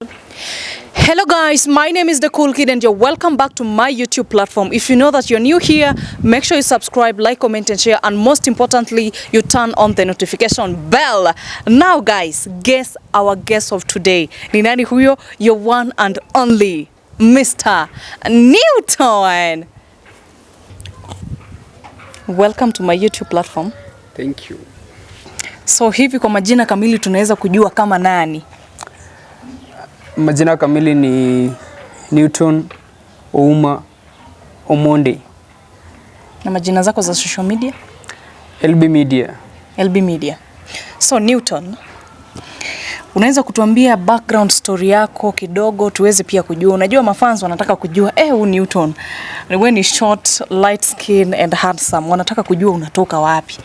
Hello guys, my name is the COOLKID and you're welcome back to my YouTube platform. If you know that you're new here, make sure you subscribe, like, comment and share, and most importantly, you turn on the notification bell. Now guys, guess our guest of today. Ni nani huyo? Your one and only Mr. Newton. Welcome to my YouTube platform. Thank you. So hivi kwa majina kamili tunaweza kujua kama nani? Majina kamili ni Newton Ouma Omonde. Na majina zako za social media? LB Media. LB Media. So Newton, unaweza kutuambia background story yako kidogo tuweze pia kujua. Unajua mafans wanataka kujua huyu Newton wewe ni short, light skin and handsome. Wanataka kujua unatoka wapi.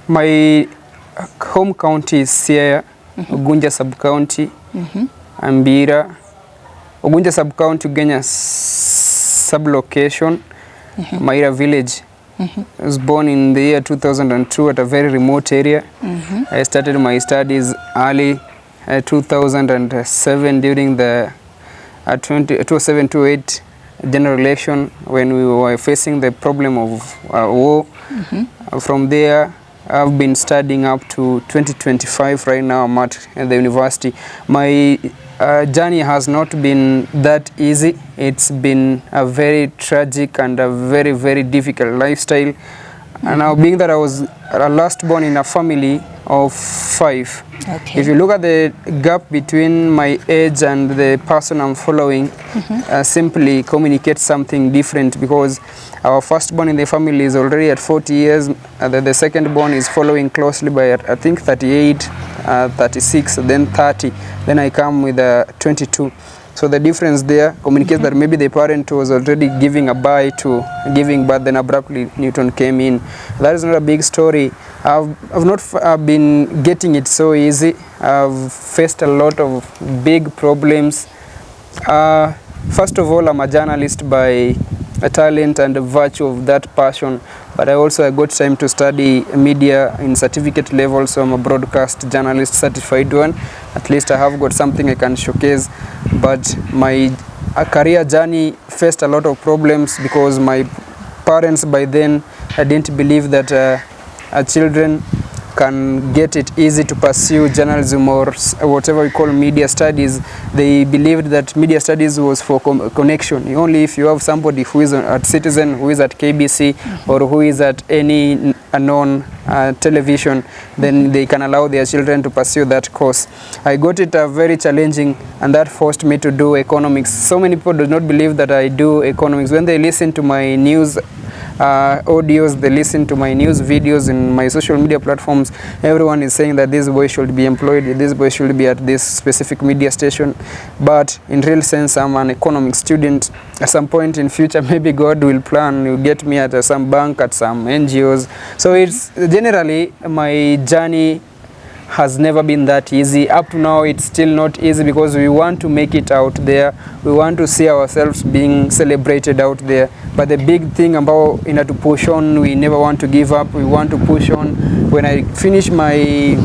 My home county is Siaya, Ugunja sub-county, Ambira, Ugunja sub-county, Ugenya sub-location, Maira village. I was born in the year 2002 at a very remote area. I started my studies early 2007 during the 2007-2008 general election when we were facing the problem of war. From there, I've been studying up to 2025. Right now I'm at the university. My journey has not been that easy. It's been a very tragic and a very, very difficult lifestyle. And now being that I was last born in a family of 5. Okay. If you look at the gap between my age and the person I'm following, simply communicates something different, because our firstborn in the family is already at 40 years, the second-born is following closely by I think 38, 36, then 30, then I come with 22. So the difference there communicates that maybe the parent was already giving birth, then abruptly Newton came in. That is not a big story. I've not been getting it so easy. I've faced a lot of big problems. First of all, I'm a journalist by a talent and a virtue of that passion, but I got time to study media in certificate level, so I'm a broadcast journalist certified one. At least I have got something I can showcase. But my career journey faced a lot of problems because my parents by then didn't believe that children can get it easy to pursue journalism or whatever we call media studies. They believed that media studies was for connection. Only if you have somebody who is at Citizen, who is at KBC, or who is at any known television, then they can allow their children to pursue that course. I got it very challenging, and that forced me to do economics. So many people do not believe that I do economics. When they listen to my news audios, they listen to my news videos in my social media platforms, everyone is saying that this boy should be employed, this boy should be at this specific media station. But in real sense, I'm an economics student. At some point in future, maybe God will plan, will get me at some bank, at some NGOs. So it's generally, my journey has never been that easy. Up to now, it's still not easy because we want to make it out there. We want to see ourselves being celebrated out there. But the big thing about to push on, we never want to give up. We want to push on. When I finish my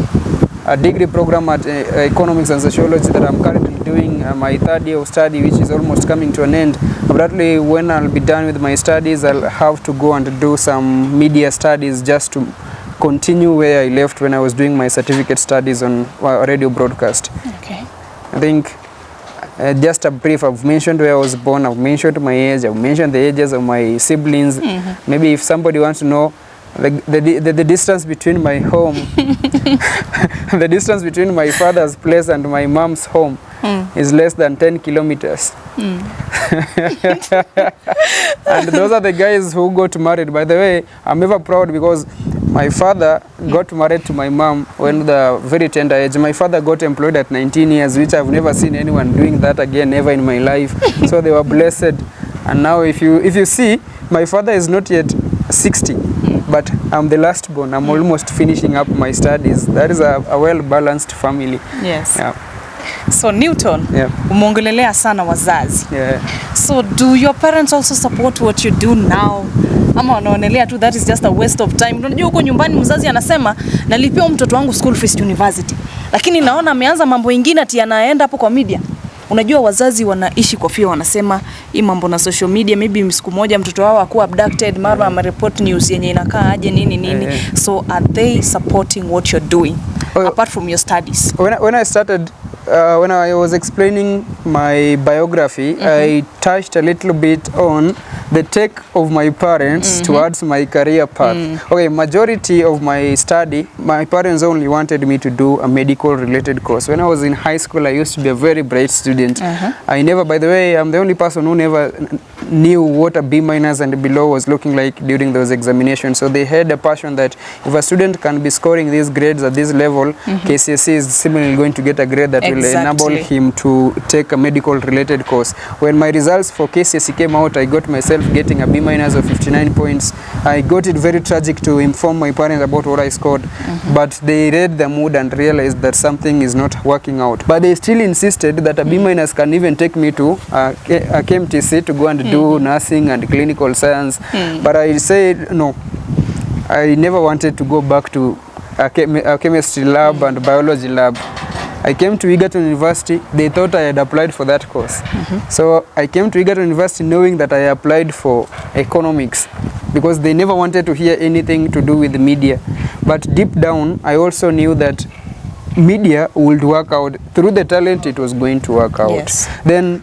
degree program at economics and sociology that I'm currently doing, my third year of study, which is almost coming to an end, probably when I'll be done with my studies, I'll have to go and do some media studies just to continue where I left when I was doing my certificate studies on radio broadcast. Okay. I think just a brief, I've mentioned where I was born, I've mentioned my age, I've mentioned the ages of my siblings. Maybe if somebody wants to know the distance between my home, the distance between my father's place and my mom's home is less than 10 kilometers. And those are the guys who got married. By the way, I'm ever proud because my father got married to my mom when the very tender age. My father got employed at 19 years, which I've never seen anyone doing that again ever in my life. So they were blessed. And now if you see, my father is not yet 60, but I'm the last born. I'm almost finishing up my studies. That is a well-balanced family. Yes. Yeah. So Newton, umeongelelea sana wazazi. Yeah. So do your parents also support what you do now? Ama wanaonelea tu that is just a waste of time? Unajua huko nyumbani mzazi anasema nalipia mtoto wangu school fees university. lakini naona ameanza mambo mengine ati anaenda hapo kwa media. Unajua wazazi wanaishi kwa fear, wanasema hii mambo na social media, maybe siku moja mtoto wao akuwa abducted, mara ama report news yenye inakaa aje nini. So are they supporting what you're doing apart from your studies? When I started, when I was explaining my biography, I touched a little bit on the take of my parents towards my career path. Okay, majority of my study, my parents only wanted me to do a medical related course. When I was in high school, I used to be a very bright student. I never, by the way, I'm the only person who never knew what a B- and below was looking like during those examinations. So they had a passion that if a student can be scoring these grades at this level, KCSE is similarly going to get a grade that will enable him to take a medical related course. When my results for KCSE came out, I got myself getting a B- of 59 points. I got it very tragic to inform my parents about what I scored, but they read the mood and realized that something is not working out. But they still insisted that a B- can even take me to a KMTC to go and do nursing and clinical science. But I said no. I never wanted to go back to a chemistry lab and biology lab. I came to Egerton University. They thought I had applied for that course. So I came to Egerton University knowing that I applied for economics because they never wanted to hear anything to do with media. But deep down, I also knew that media would work out. Through the talent, it was going to work out. Yes. Then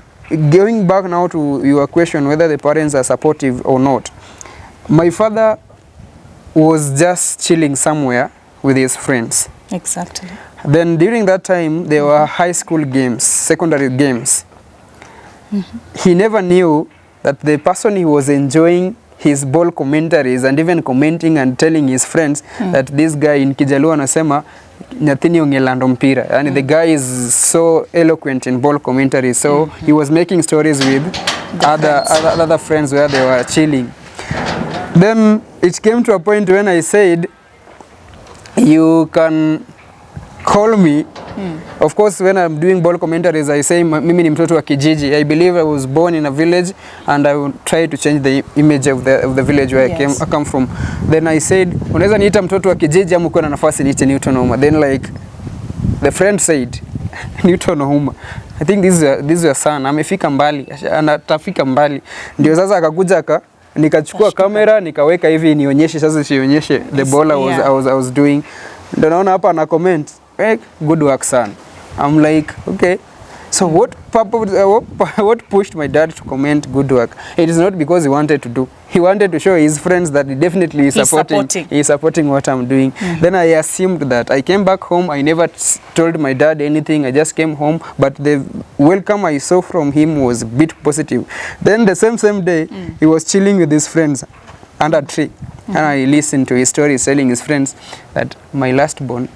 going back now to your question whether the parents are supportive or not. My father was just chilling somewhere with his friends. Exactly. Then during that time, there were high school games, secondary games. He never knew that the person he was enjoying his ball commentaries and even commenting and telling his friends that this guy in Kijaluo anasema nyathini ongelando mpira. And the guy is so eloquent in ball commentaries. So he was making stories with other friends where they were chilling. Then it came to a point when I said, you can call me. Of course, when I'm doing ball commentaries, I say mimi ni mtoto wa kijiji. I believe I was born in a village and I will try to change the image of the village where I come from. Then I said, unaweza niita mtoto wa kijiji ama uko na nafasi niite Newton Ouma. Then like the friend said, Newton Ouma, I think this is your son. Amefika mbali, anatafika mbali. Ndio sasa akakuja nikachukua kamera nikaweka hivi nionyeshe sasa sionyeshe the ball I was doing. Ndio naona hapa ana comment, hey, good work son. I'm like, okay. So what pushed my dad to comment good work? It is not because he wanted to do. He wanted to show his friends that he definitely is supporting what I'm doing. Then I assumed that. I came back home. I never told my dad anything. I just came home. But the welcome I saw from him was a bit positive. Then the same day, he was chilling with his friends under a tree. And I listened to his stories telling his friends that my last born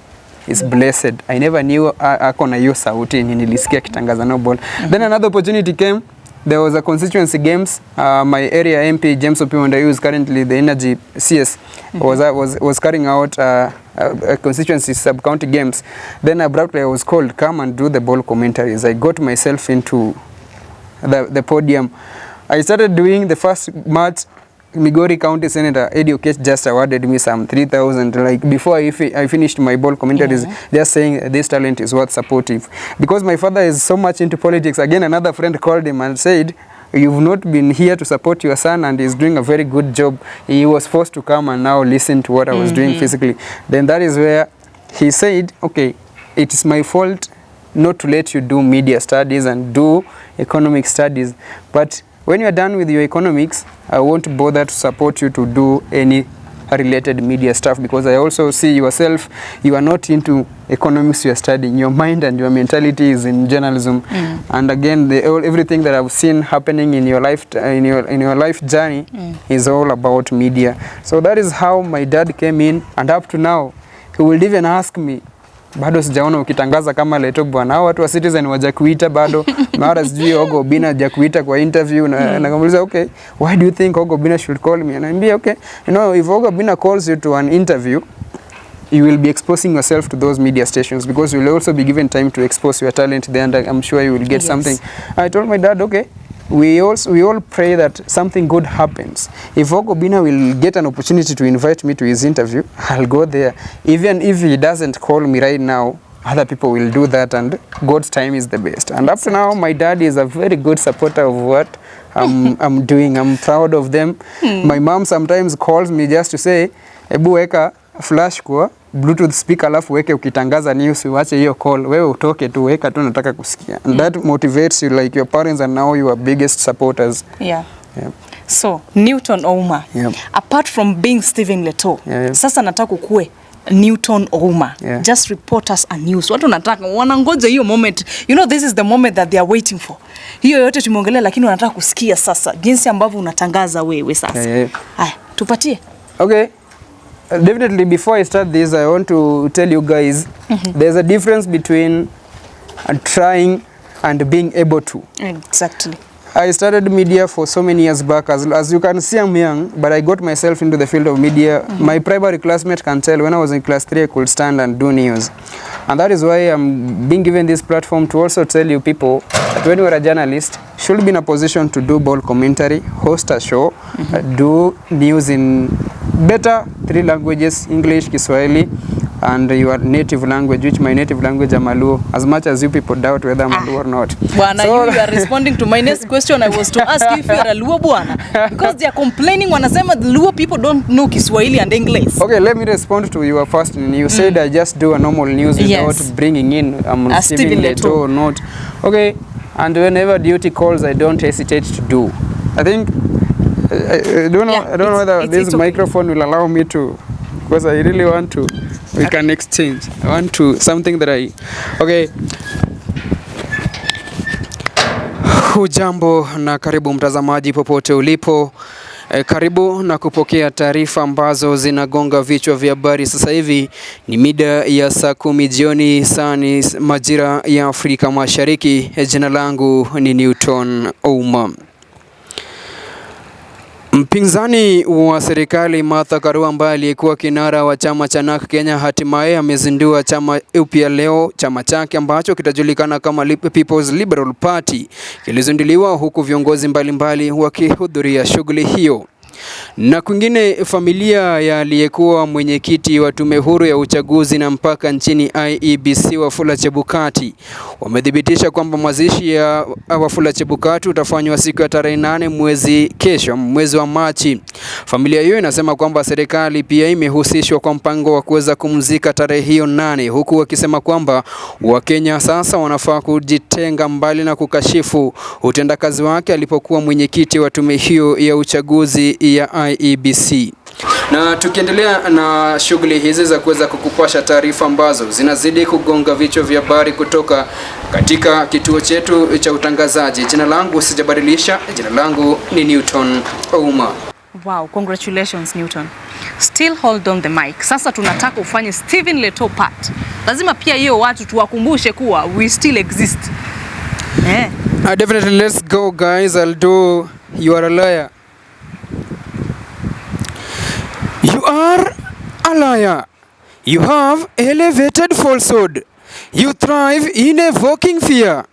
is blessed. I never knew akona hiyo sauti nilisikia kitangaza no ball. Then another opportunity came. There was a constituency games. My area MP James Opionda, who is currently the Energy CS, was carrying out a constituency sub-county games. Then abruptly I was called, come and do the ball commentaries. I got myself into the podium. I started doing the first match. Migori County Senator EDUCATIVE just awarded me some 3,000. Like before I finished my ball commentaries, just saying this talent is worth supportive. Because my father is so much into politics. Again, another friend called him and said, you've not been here to support your son and he's doing a very good job. He was forced to come and now listen to what I was doing physically. Then that is where he said, okay, it is my fault not to let you do media studies and do economic studies. But when you are done with your economics, I won't bother to support you to do any related media stuff because I also see yourself, you are not into economics you are studying. Your mind and your mentality is in journalism. And again, everything that I've seen happening in your life, in your life journey, is all about media. So that is how my dad came in, and up to now, he will even ask me, bado sijaona ukitangaza kama Letoo bwana. Hao watu wa Citizen wajakuita bado. Mara sijui Ogo Obina hajakuita kwa interview na nikamuuliza, okay, why do you think Ogo Obina should call me? And I okay, you know, if Ogo Obina calls you to an interview, you will be exposing yourself to those media stations because you will also be given time to expose your talent there, and I'm sure you will get something. I told my dad, okay, we all pray that something good happens. If Ogo Obina will get an opportunity to invite me to his interview, I'll go there. Even if he doesn't call me right now, other people will do that, and God's time is the best. And up to now, my dad is a very good supporter of what I'm doing. I'm proud of them. My mom sometimes calls me just to say, ebu weka flash kwa Bluetooth speaker alafu weke ukitangaza news uache hiyo call, wewe utoke tu, weka tu nataka kusikia. And that motivates you, like your parents are now your biggest supporters. Yeah. So, Newton Ouma, apart from being Stephen Letoo, sasa nataka ukue Newton Ouma. Just report us a news. Watu nataka wanangoja hiyo moment. You know, this is the moment that they are waiting for. Hiyo yote tumeongelea, lakini wanataka kusikia sasa jinsi ambavyo unatangaza wewe sasa. Haya, tupatie. Okay. Definitely before I start this, I want to tell you guys there's a difference between trying and being able to. Exactly. I started media for so many years back. As you can see, I'm young, but I got myself into the field of media. My primary classmate can tell when I was in class 3, I could stand and do news. And that is why I'm being given this platform to also tell you people that when you are a journalist, should be in a position to do ball commentary, host a show, do news in better 3 languages, English, Kiswahili, and your native language, which my native language is Maluo, as much as you people doubt whether I'm Maluo or not. Bwana, so, you are responding to my next question. I was to ask you if you are a Luo bwana, because they are complaining wanasema the Luo people don't know Kiswahili and English. Okay, let me respond to your first. You said I just do a normal news without bringing in Stephen Letoo or not. Okay, and whenever duty calls, I don't hesitate to do. I think I don't know whether this microphone will allow me to, because I really want to. We can exchange. I want to something that okay. Hujambo na karibu mtazamaji popote ulipo. Karibu na kupokea taarifa ambazo zinagonga vichwa vya habari sasa hivi. Ni mida ya saa 10 jioni saa ni majira ya Afrika Mashariki. Jina langu ni Newton Ouma. Mpinzani wa serikali Martha Karua ambaye aliyekuwa kinara wa chama cha NARC Kenya hatimaye amezindua chama upya leo. Chama chake ambacho kitajulikana kama People's Liberal Party kilizinduliwa huku viongozi mbalimbali wakihudhuria shughuli hiyo. Na kwingine, familia ya aliyekuwa mwenyekiti wa tume huru ya uchaguzi na mpaka nchini IEBC Wafula Chebukati wamedhibitisha kwamba mazishi ya Wafula Chebukati utafanywa siku ya tarehe 8 kesho, mwezi wa Machi. Familia hiyo inasema kwamba serikali pia imehusishwa kwa mpango wa kuweza kumzika tarehe hiyo 8, huku wakisema kwamba Wakenya sasa wanafaa kujitenga mbali na kukashifu utendakazi wake alipokuwa mwenyekiti wa tume hiyo ya uchaguzi ya IEBC. Na tukiendelea na shughuli hizi za kuweza kukupasha taarifa ambazo zinazidi kugonga vichwa vya habari kutoka katika kituo chetu cha utangazaji. Jina langu sijabadilisha, jina langu ni Newton Ouma. Wow, congratulations Newton. Still hold on the mic. Sasa tunataka ufanye Stephen Letoo part. Lazima pia hiyo watu tuwakumbushe kuwa we still exist. Definitely, let's go guys. I'll do You Are a Liar. You are a liar. You have elevated falsehood. You thrive in evoking fear.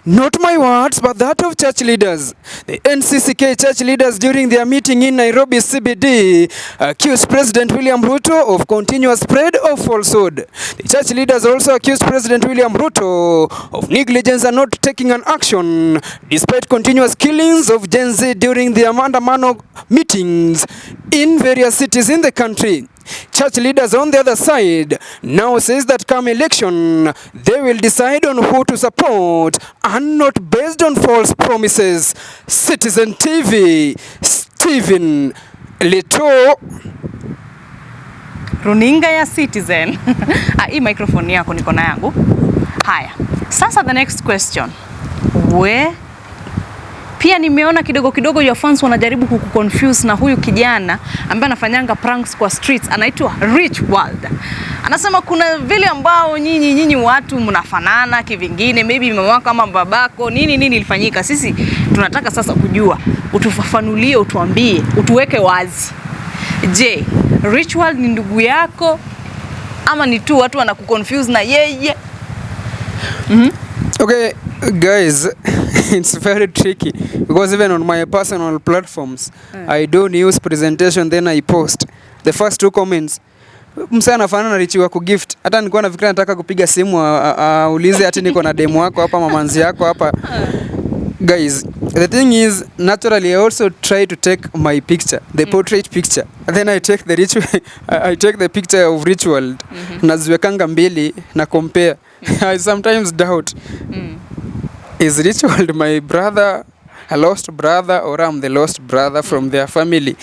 Not my words, but that of church leaders. The NCCK church leaders during their meeting in Nairobi CBD accused President William Ruto of continuous spread of falsehood. The church leaders also accused President William Ruto of negligence and not taking an action despite continuous killings of Gen Z during the Amandamano meetings in various cities in the country. Church leaders on the other side now says that come election, they will decide on who to support and not based on false promises. Citizen TV, Stephen Letoo. Runinga ya Citizen. Hii microphone yako niko na yangu. Haya. Sasa the next question. Pia nimeona kidogo your fans wanajaribu kukuconfuse na huyu kijana ambaye anafanyanga pranks kwa streets, anaitwa Rich World. Anasema kuna vile ambao nyinyi watu mnafanana kivingine, maybe mama wako kama babako, nini ilifanyika. Sisi tunataka sasa kujua, utufafanulie, utuambie, utuweke wazi. Je, Rich World ni ndugu yako ama ni tu watu wanakuconfuse na yeye? Okay guys, it's very tricky because even on my personal platforms I do news presentation, then I post. The first 2 comments, msee anafanana na Richi wa kugift. Hata nilikuwa nafikiria nataka kupiga simu aulize ati niko na demo wako hapa, mamanzi yako hapa. Guys, the thing is, naturally, I also try to take my picture, the portrait picture. And then I take the ritual, I take the picture of ritual. Naziwekanga mbili na compare. I sometimes doubt, is ritual my brother, a lost brother, or I'm the lost brother from their family?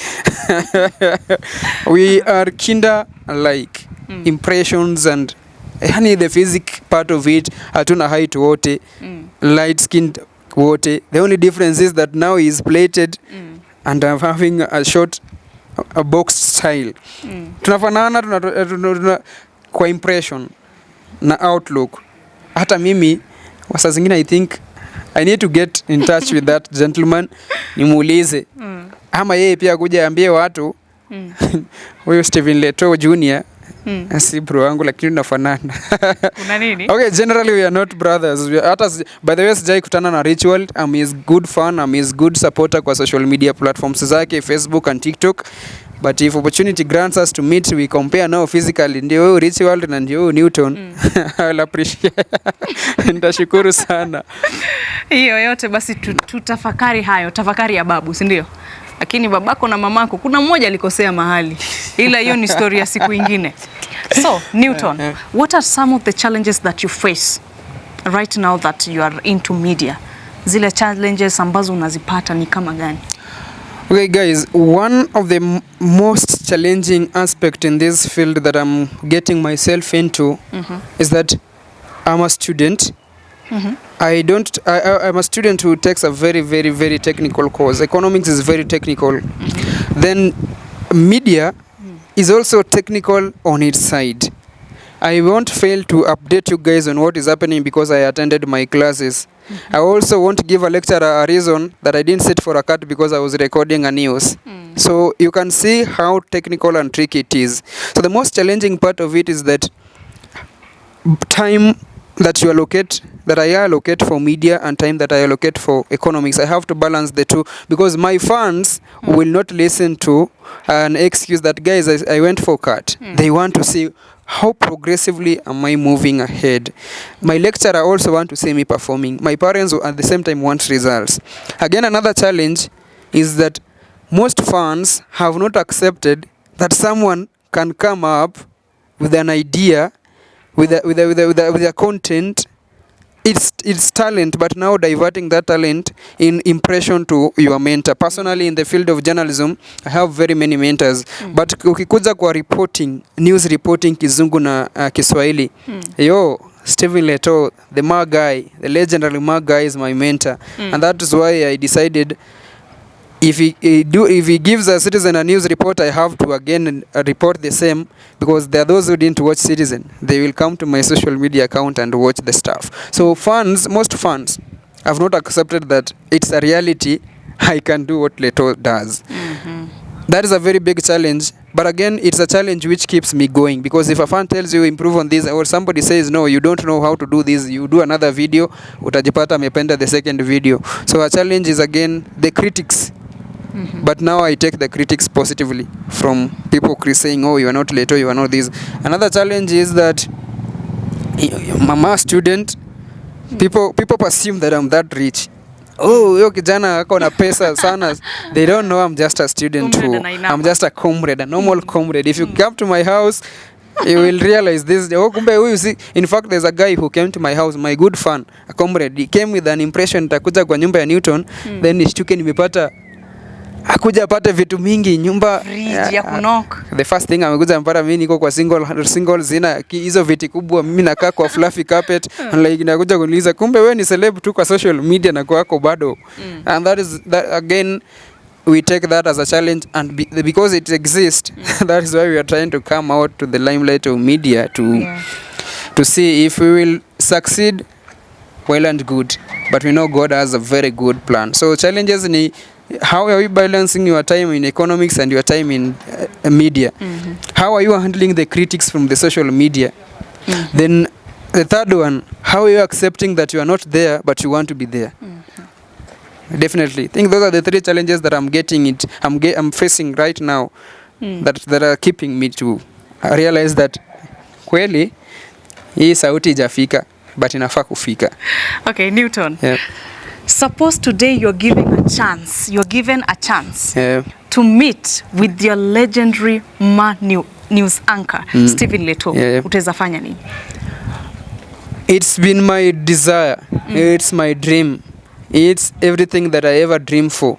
We are kinder-like impressions and the physic part of it, hatuna height wote, light-skinned wote. The only difference is that now he is plated and I'm having a short, a boxed style. Tunafanana kwa impression na outlook. Hata mimi wasa zingine I think I need to get in touch with that gentleman, nimuulize ama yeye pia kuja ambie watu huyo Steven Letoo Jr. Si bro wangu lakini tunafanana. Kuna nini? Okay, generally we are not brothers. Hata by the way sijai kutana na Ritual. I'm his good fan, I'm his good supporter kwa social media platforms zake, Facebook and TikTok. But if opportunity grants us to meet, we compare now physically. Ndio huyu Ritual na ndio huyu Newton. I'll appreciate. Ndashukuru sana. Hiyo yote basi tutafakari hayo, tafakari ya babu, si ndio? Lakini babako na mamako kuna mmoja alikosea mahali. Ila hiyo ni story ya siku ingine. So, Newton, what are some of the challenges that you face right now that you are into media? Zile challenges ambazo unazipata ni kama gani? Okay guys, one of the most challenging aspect in this field that I'm getting myself into is that I'm a student. I'm a student who takes a very technical course. Economics is very technical. Then media is also technical on its side. I won't fail to update you guys on what is happening because I attended my classes. I also want to give a lecturer a reason that I didn't sit for a cut because I was recording a news. So you can see how technical and tricky it is. So the most challenging part of it is that time that you allocate, that I allocate for media and time that I allocate for economics. I have to balance the two because my fans will not listen to an excuse that guys I went for cut. They want to see how progressively am I moving ahead. My lecturer also want to see me performing. My parents at the same time want results. Again, another challenge is that most fans have not accepted that someone can come up with an idea with a content. It's talent, but now diverting that talent in impression to your mentor. Personally, in the field of journalism, I have very many mentors. But ukikuja kwa reporting, news reporting kizungu na Kiswahili, yo, Steven Letoo, the Mar guy, the legendary Mar guy is my mentor. And that is why I decided if he gives a Citizen a news report, I have to again report the same, because there are those who didn't watch Citizen. They will come to my social media account and watch the stuff. So most fans have not accepted that it's a reality. I can do what Letoo does. That is a very big challenge. But again, it's a challenge which keeps me going, because if a fan tells you improve on this, or somebody says no, you don't know how to do this, you do another video, utajipata amependa the second video. So a challenge is again the critics. But now I take the critics positively from people saying, oh, you are not Letoo, you are not this. Another challenge is that I'm a student. People assume that I'm that rich. Oh, yo kijana ako na pesa sana. They don't know I'm just a student who, I'm just a comrade, a normal comrade. If you come to my house, you will realize this. Oh, kumbe huyu si. In fact, there's a guy who came to my house, my good fan, a comrade. He came with an impression takuja kwa nyumba ya Newton, then nishtuke nimepata akuja apate vitu mingi nyumba ya kunok. The first thing amekuja mpata mimi niko kwa single zina hizo viti kubwa, mimi nakaa kwa fluffy carpet like nakuja kuniuliza kumbe wewe ni celeb tu kwa social media na kwako bado. And that again we take that as a challenge, and because it exists that is why we are trying to come out to the limelight of media to see if we will succeed. Well and good, but we know God has a very good plan. So challenges ni how are you balancing your time in economics and your time in media? How are you handling the critics from the social media? Then the third one, how are you accepting that you are not there but you want to be there? Definitely. I think those are the three challenges that I'm facing right now that are keeping me to I realized that kweli hii sauti ijafika but inafaa kufika. Okay, Newton. Yeah. Suppose today you're given a chance Yeah. to meet with your legendary news anchor Stephen Letoo. Yeah. Utaweza fanya nini? It's been my desire. It's my dream. It's everything that I ever dream for.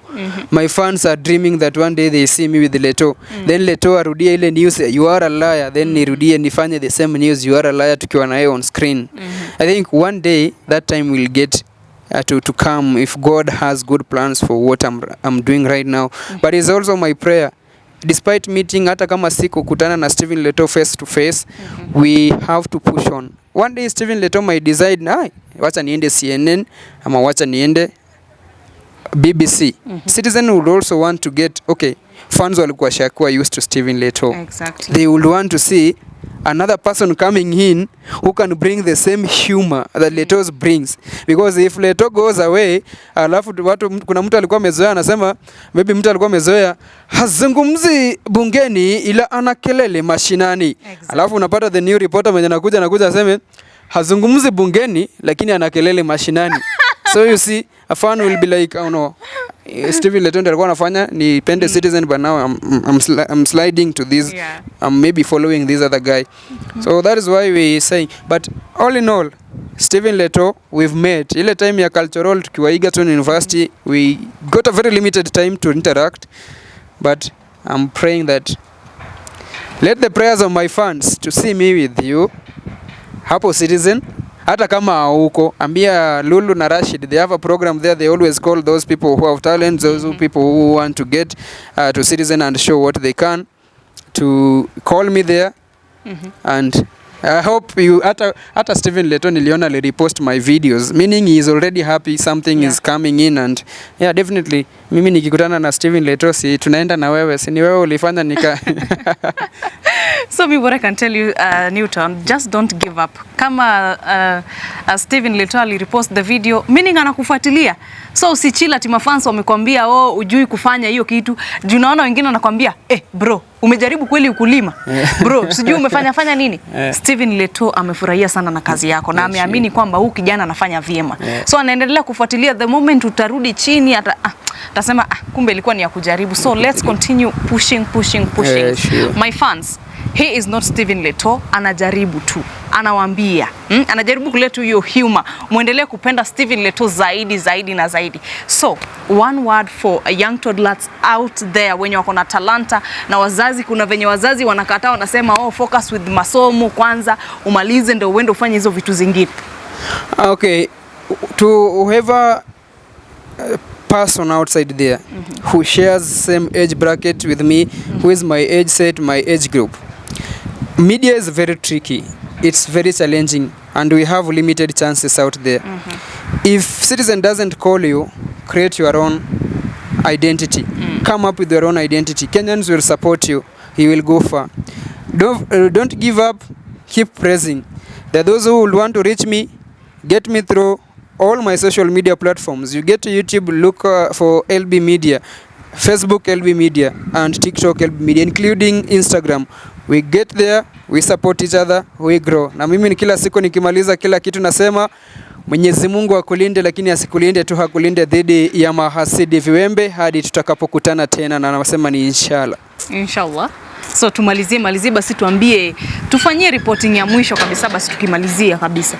My fans are dreaming that one day they see me with Letoo. Then Letoo arudie ile news, you are a liar. Then nirudie nifanye the same news, you are a liar, tukiwa naye on screen. I think one day that time will get to come if God has good plans for what I'm doing right now. But it's also my prayer. Despite meeting, hata kama siku kutana na Stephen Letoo face to face, we have to push on. One day Stephen Letoo might decide, wacha niende CNN ama wacha niende BBC. Citizen would also want to get, okay, fans walikuwa shakuwa used to Stephen Letoo. Exactly. They would want to see another person coming in who can bring the same humor that Letoo brings, because if Letoo goes away, alafu kuna mtu alikuwa amezoea anasema, maybe mtu alikuwa amezoea hazungumzi bungeni ila ana kelele mashinani. Exactly. Alafu unapata the new reporter mwenye anakuja aseme hazungumzi bungeni lakini ana kelele mashinani. So you see, a fan will be like, oh no, Stephen Letoo alikuwa anafanya nipende Citizen, but now I'm sliding to this. Yeah. I'm maybe following this other guy. So that is why we say, but all in all, Stephen Letoo we've met. Ile time ya cultural tukiwa Egerton University, we got a very limited time to interact, but I'm praying that let the prayers of my fans to see me with you hapo Citizen. Hata kama hauko, ambia Lulu na Rashid, they have a program there. They always call those people who have talent, those people who want to get to Citizen and show what they can, to call me there. And I hope you, hata Stephen Letoo niliona li repost my videos, meaning he is already happy something is coming in. And yeah, definitely mimi nikikutana na Stephen Letoo, si tunaenda na wewe, si ni wewe ulifanya nika So what I can tell you, Newton, just don't give up. Kama Stephen Letoo alirepost the video, meaning anakufuatilia. So usichila tima fans wamekwambia ujui kufanya hiyo kitu. Juu naona wengine wanakwambia, bro, umejaribu kweli ukulima? Bro, sijui umefanya nini? Stephen Letoo amefurahia sana na kazi yako na ameamini kwamba huyu kijana anafanya vyema. So anaendelea kufuatilia, the moment utarudi chini atasema kumbe ilikuwa ni ya kujaribu. So let's continue pushing. Sure. My fans, he is not Stephen Letoo, anajaribu tu. Anawaambia, anajaribu kuleta hiyo humor. Muendelee kupenda Stephen Letoo zaidi na zaidi. So, one word for young toddlers out there wenye wako na talanta na wazazi, kuna venye wazazi wanakataa, wanasema focus with masomo kwanza, umalize ndio uende ufanye hizo vitu zingine. Okay, to whoever person outside there who shares same age bracket with me, who is my age set, my age group. Media is very tricky. It's very challenging and we have limited chances out there. If Citizen doesn't call you, create your own identity. Come up with your own identity. Kenyans will support you. You will go far. Don't give up. Keep pressing. There are those who will want to reach me, get me through all my social media platforms. You get to YouTube, look for LB Media, Facebook LB Media, and TikTok LB Media, including Instagram. We get there, we support each other, we grow. Na mimi kila siku nikimaliza kila kitu nasema Mwenyezi Mungu akulinde, lakini asikulinde tu, hakulinde dhidi ya mahasidi viwembe hadi tutakapokutana tena, na nasema ni inshallah. Inshallah. So tumalizie basi, tuambie, tufanyie reporting ya mwisho kabisa basi tukimalizia kabisa.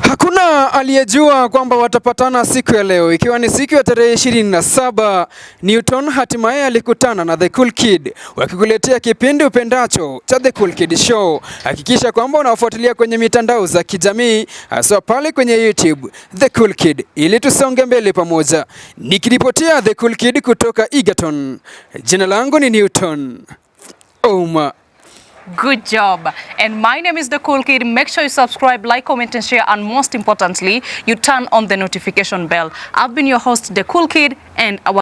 Hakuna aliyejua kwamba watapatana siku ya leo, ikiwa ni siku ya tarehe 27. Newton hatimaye alikutana na The Cool Kid, wakikuletea kipindi upendacho cha The Cool Kid Show. Hakikisha kwamba unafuatilia kwenye mitandao za kijamii, hasa pale kwenye YouTube The Cool Kid, ili tusonge mbele pamoja. Nikiripotia The Cool Kid kutoka Egerton, jina langu ni Newton Oma. Good job. And my name is the Cool Kid. Make sure you subscribe, like, comment and share, and most importantly, you turn on the notification bell. I've been your host, the Cool Kid, and our